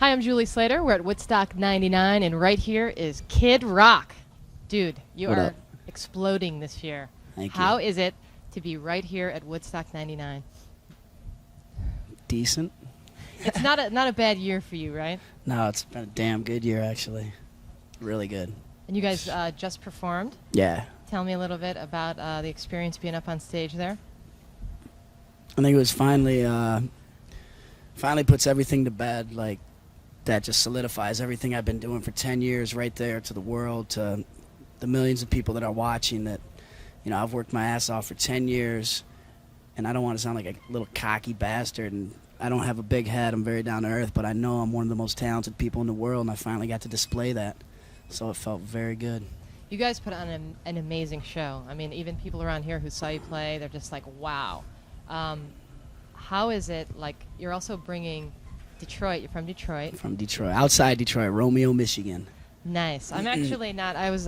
Hi, I'm Julie Slater. We're at Woodstock 99, and right here is Kid Rock. Dude, you What are up? exploding this year. Thank you. How is it to be right here at Woodstock 99? Decent. It's not a bad year for you, right? No, it's been a damn good year, actually. Really good. And you guys just performed. Yeah. Tell me a little bit about the experience being up on stage there. I think it was finally puts everything to bed, like, that just solidifies everything I've been doing for 10 years right there to the world, to the millions of people that are watching that, you know, I've worked my ass off for 10 years, and I don't want to sound like a little cocky bastard, and I don't have a big head. I'm very down to earth, but I know I'm one of the most talented people in the world, and I finally got to display that. So it felt very good. You guys put on an amazing show. I mean, even people around here who saw you play, they're just like, wow. How is it, like, you're also bringing Detroit. You're from Detroit. From Detroit. Outside Detroit, Romeo, Michigan. Nice. I'm actually not. I was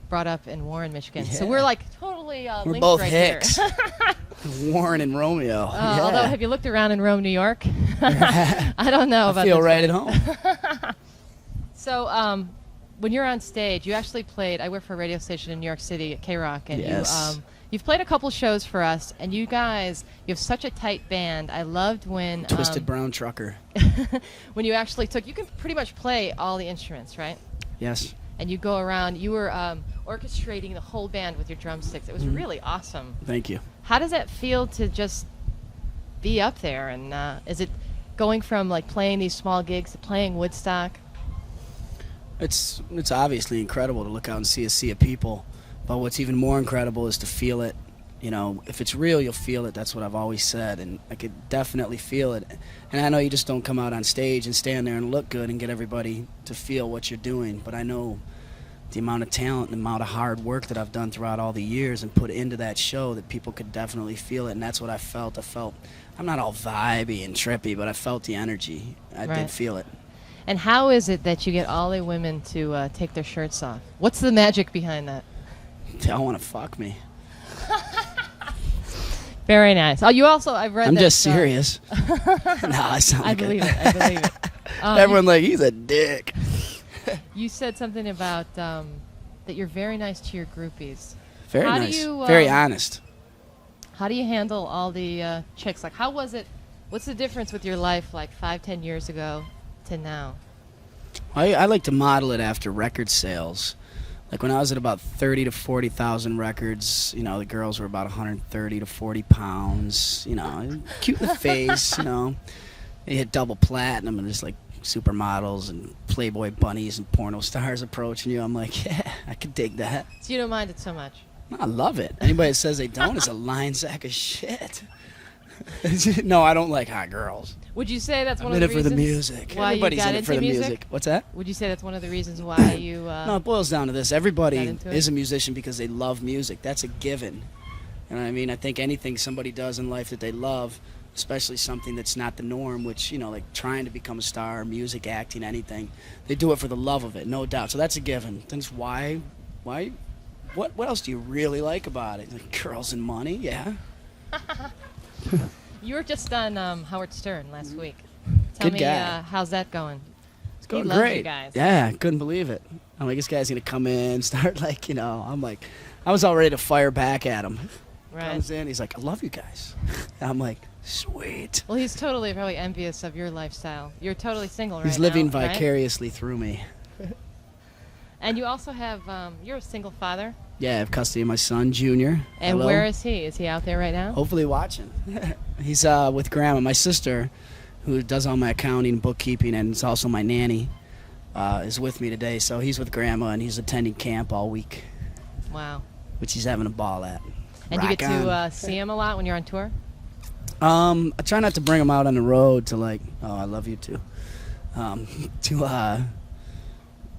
brought up in Warren, Michigan. Yeah. So we're like totally We're linked both right Hicks. here. Warren and Romeo. Yeah. Although, have you looked around in Rome, New York? I don't know about I feel this right one. at home. So, when you're on stage, you actually played. I work for a radio station in New York City at K-Rock, and Yes. you've played a couple shows for us. And you guys, you have such a tight band. I loved when Twisted Brown Trucker. when you actually took. You can pretty much play all the instruments, right? Yes. And you go around. You were orchestrating the whole band with your drumsticks. It was really awesome. Thank you. How does that feel to just be up there? And is it going from like playing these small gigs to playing Woodstock? It's obviously incredible to look out and see a sea of people, but what's even more incredible is to feel it. You know, if it's real, you'll feel it. That's what I've always said, and I could definitely feel it. And I know you just don't come out on stage and stand there and look good and get everybody to feel what you're doing, but I know the amount of talent and the amount of hard work that I've done throughout all the years and put into that show that people could definitely feel it, and that's what I felt. I'm not all vibey and trippy, but I felt the energy. I Right. did feel it. And how is it that you get all the women to take their shirts off? What's the magic behind that? They all want to fuck me. Very nice. Oh, you also, I've read I'm that, just serious. No, I sound I like believe it. I believe it. Everyone like, he's a dick. You said something about that you're very nice to your groupies. Very How do nice. you, Very honest. How do you handle all the chicks? Like, how was it? What's the difference with your life, like 5-10 years ago to now? I like to model it after record sales. Like when I was at about 30 to 40,000 records, you know, the girls were about 130 to 40 pounds, you know, cute in the face, you know. They hit double platinum and just like supermodels and Playboy bunnies and porno stars approaching you. I'm like, yeah, I could dig that. So you don't mind it so much? I love it. Anybody that says they don't is a lying sack of shit. No, I don't like hot girls. Would you say that's I'm one in of it the for the reasons music. why Everybody's you got in it into for the music? What's that? Would you say that's one of the reasons why you? No, it boils down to this. got Everybody into it? is a musician because they love music. That's a given. You know what I mean? I think anything somebody does in life that they love, especially something that's not the norm, which, you know, like trying to become a star, music, acting, anything, they do it for the love of it, no doubt. So that's a given. Then it's why, what else do you really like about it? Like girls and money, yeah. You were just on Howard Stern last week. Tell Good me, guy. how's that going? It's going loves great. you guys. Yeah, couldn't believe it. I'm like, this guy's going to come in, start like, you know, I'm like, I was all ready to fire back at him. Right. Comes in, he's like, I love you guys. And I'm like, sweet. Well, he's totally probably envious of your lifestyle. You're totally single right now. He's living right? vicariously through me. And you also have, you're a single father. Yeah, I have custody of my son, Junior. And Hello. where is he? Is he out there right now? Hopefully watching. He's with Grandma. My sister, who does all my accounting and bookkeeping and is also my nanny, is with me today. So he's with Grandma, and he's attending camp all week, Wow. which he's having a ball at. And you Rock get on. to see him a lot when you're on tour? I try not to bring him out on the road to like, oh, I love you too,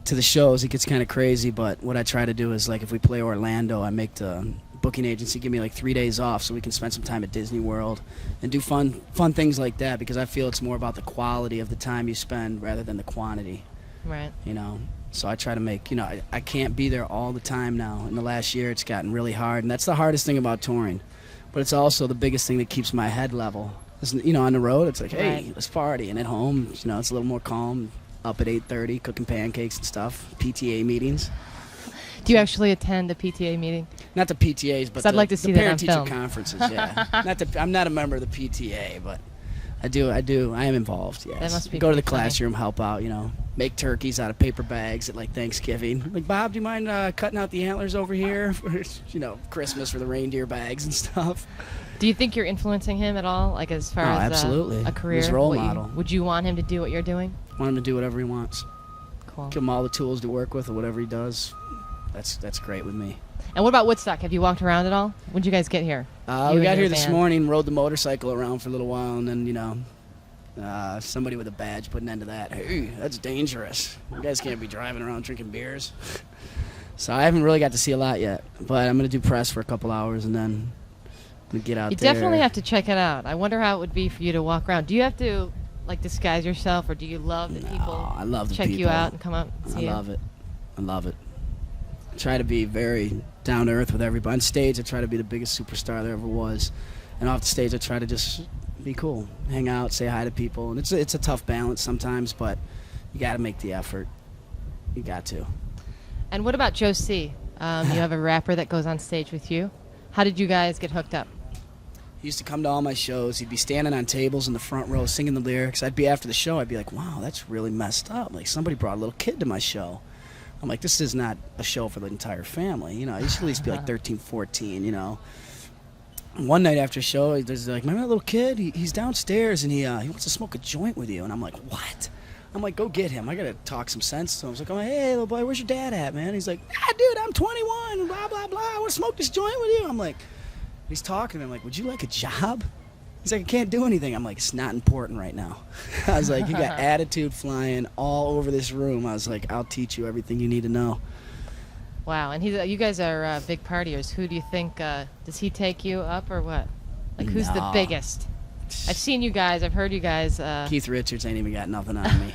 to the shows. It gets kind of crazy, but what I try to do is like if we play Orlando, I make the booking agency give me like 3 days off so we can spend some time at Disney World and do fun things like that, because I feel it's more about the quality of the time you spend rather than the quantity, Right. you know. So I try to make, you know, I can't be there all the time now. In the last year, it's gotten really hard, and that's the hardest thing about touring. But it's also the biggest thing that keeps my head level. You know, on the road, it's like, hey, Right. let's party. And at home, it's a little more calm. Up at 8:30, cooking pancakes and stuff. PTA meetings. Do you actually attend the PTA meeting? Not the PTAs, but I'd like to see that on parent-teacher film. conferences. Yeah, I'm not a member of the PTA, but I am involved. Yes. That must be Go to the pretty funny. classroom, help out. Make turkeys out of paper bags at like Thanksgiving. Like, Bob, do you mind cutting out the antlers over here for Christmas for the reindeer bags and stuff? Do you think you're influencing him at all, like as far Oh, as absolutely. a career? His role What you- model. Would you want him to do what you're doing? Want him to do whatever he wants. Cool. Give him all the tools to work with, or whatever he does. That's great with me. And what about Woodstock? Have you walked around at all? When'd you guys get here? You We and got your here this band. morning, rode the motorcycle around for a little while, and then somebody with a badge put an end to that. Hey, that's dangerous. You guys can't be driving around drinking beers. So I haven't really got to see a lot yet, but I'm gonna do press for a couple hours and then I'm gonna get out You there. definitely have to check it out. I wonder how it would be for you to walk around. Do you have to like disguise yourself, or do you love that people I love the check you people. out and come out and see I love it. Try to be very down to earth with everybody. On stage, I try to be the biggest superstar there ever was, and off the stage, I try to just be cool, hang out, say hi to people, and it's a tough balance sometimes, but you got to make the effort. You got to. And what about Joe C? You have a rapper that goes on stage with you. How did you guys get hooked up? He used to come to all my shows. He'd be standing on tables in the front row singing the lyrics. I'd be after the show. I'd be like, wow, that's really messed up. Like, somebody brought a little kid to my show. I'm like, this is not a show for the entire family. I used to at least be like 13, 14, And one night after a show, there's like, remember that little kid? He's downstairs, and he wants to smoke a joint with you. And I'm like, what? I'm like, go get him. I got to talk some sense to him. I was like, hey, little boy, where's your dad at, man? He's like, dude, I'm 21, blah, blah, blah. I want to smoke this joint with you. I'm like, he's talking to me. I'm like, would you like a job? He's like, I can't do anything. I'm like, it's not important right now. I was like, you got attitude flying all over this room. I was like, I'll teach you everything you need to know. Wow, and you guys are big partiers. Who do you think, does he take you up or what? Like, who's the No. biggest? I've seen you guys, I've heard you guys. Keith Richards ain't even got nothing on me.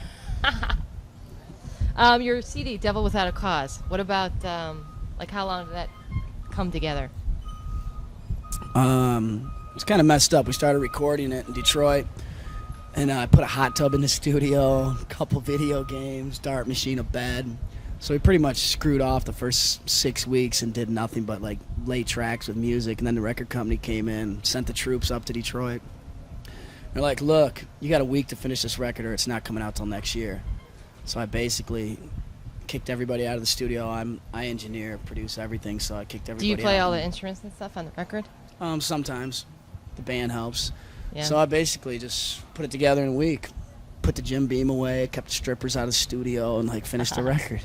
Your CD, Devil Without a Cause. What about, like, how long did that come together? It's kind of messed up. We started recording it in Detroit, and I put a hot tub in the studio, a couple video games, dart machine, a bed. So we pretty much screwed off the first 6 weeks and did nothing but like lay tracks with music. And then the record company came in, sent the troops up to Detroit. They're like, look, you got a week to finish this record or it's not coming out till next year. So I basically kicked everybody out of the studio. I engineer, produce everything, so I kicked everybody Do out. you play all the instruments and stuff on the record? Sometimes. The band helps. Yeah. So I basically just put it together in a week. Put the Jim Beam away, kept the strippers out of the studio, and like finished the record.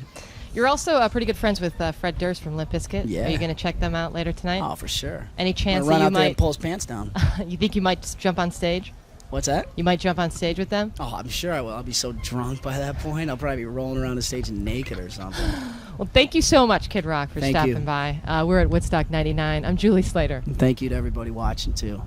You're also pretty good friends with Fred Durst from Limp Bizkit. Yeah. Are you going to check them out later tonight? Oh, for sure. Any I'm chance gonna run that you out there and might? pull his pants down. You think you might just jump on stage? What's that? You might jump on stage with them? Oh, I'm sure I will. I'll be so drunk by that point. I'll probably be rolling around the stage naked or something. Well, thank you so much, Kid Rock, for Thank stopping you. by. We're at Woodstock 99. I'm Julie Slater. And thank you to everybody watching, too.